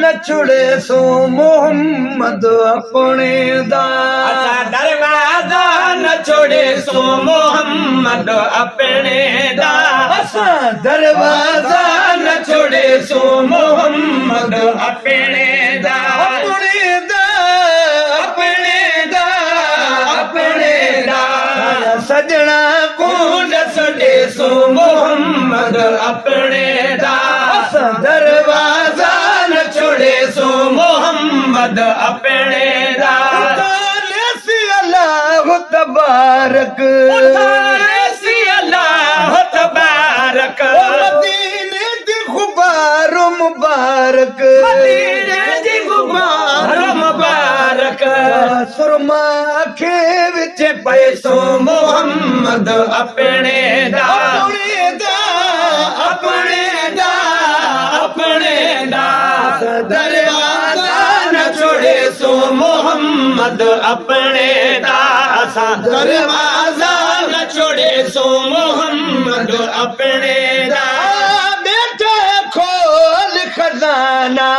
न छुड़े सो मोहम्मद अपने दा दरवाजा न छोड़े सो मोहम्मद अपने दा असा दरवाजा न छोड़े सो मोहम्मद अपने दा अपने दा अपने दा अपने दा सजना को न छोड़े सो मोहम्मद अपने दा असा दरवाजा न छोड़े सो मोहम्मद अपने दा अल्लाह तबारक सी अल्लाह तबारक मदीने दी गुबार मुबारक मदीने दी गुबार मुबारक सुरमा खे विच पैसो मोहम्मद अपने दा अपने दा अपने दा अपने दा दरवाजा न छोड़े सो मोहम्मद अपने दा दरवाजा न छोड़े सो मोहम्मद अपने दा बेटे खोल खजाना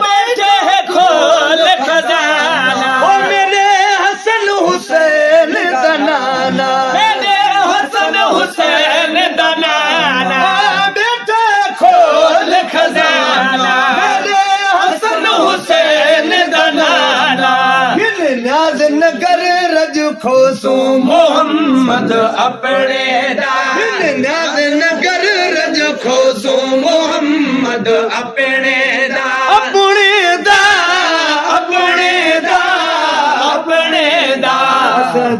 बैठे खोल खजाना ओ मेरे हसन हुसैन दनाना मेरे हसन हुसैन दनाना बेटे खोल खजाना मेरे हसन हुसैन दनाना न्याज नगर रज खोसू मोहम्मद अपने दा न्याज नगर रज खोसो मोहम्मद अपने दा अपने दा अपने दा अपने दा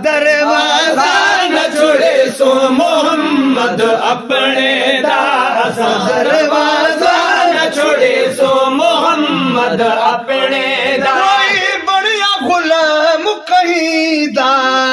दरवाजा न छोड़े सो मोहम्मद अपने दा दरवाजा न छोड़े सो मोहम्मद अपने दा कोई बढ़िया गुलाम कहीं दा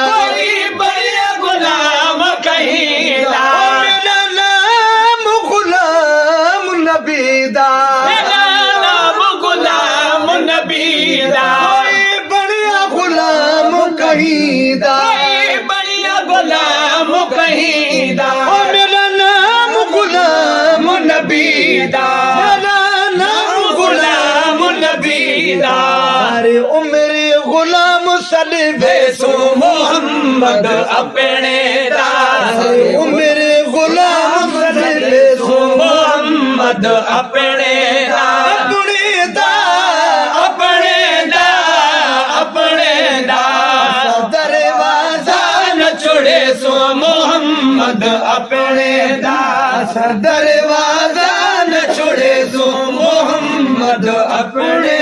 कोई बढ़िया गुलाम कहीं दा मेरा नाम गुलाम नबी दा मेरा नाम गुलाम नबी दा कोई बढ़िया गुलाम कहीं दा कोई बढ़िया गुलाम कहीं दा मेरा नाम गुलाम नबी दा मेरा नाम गुलाम नबी दा सारे उम्र गुलाम सलवे सो मोहम्मद अपने दा उम्र गुलाम सलवे सो मोहम्मद अपने दा अपने दा अपने दा अपने दा दरवाजा न छोड़े सो मोहम्मद अपने दा दरवाजा न छोड़े सो मोहम्मद अपने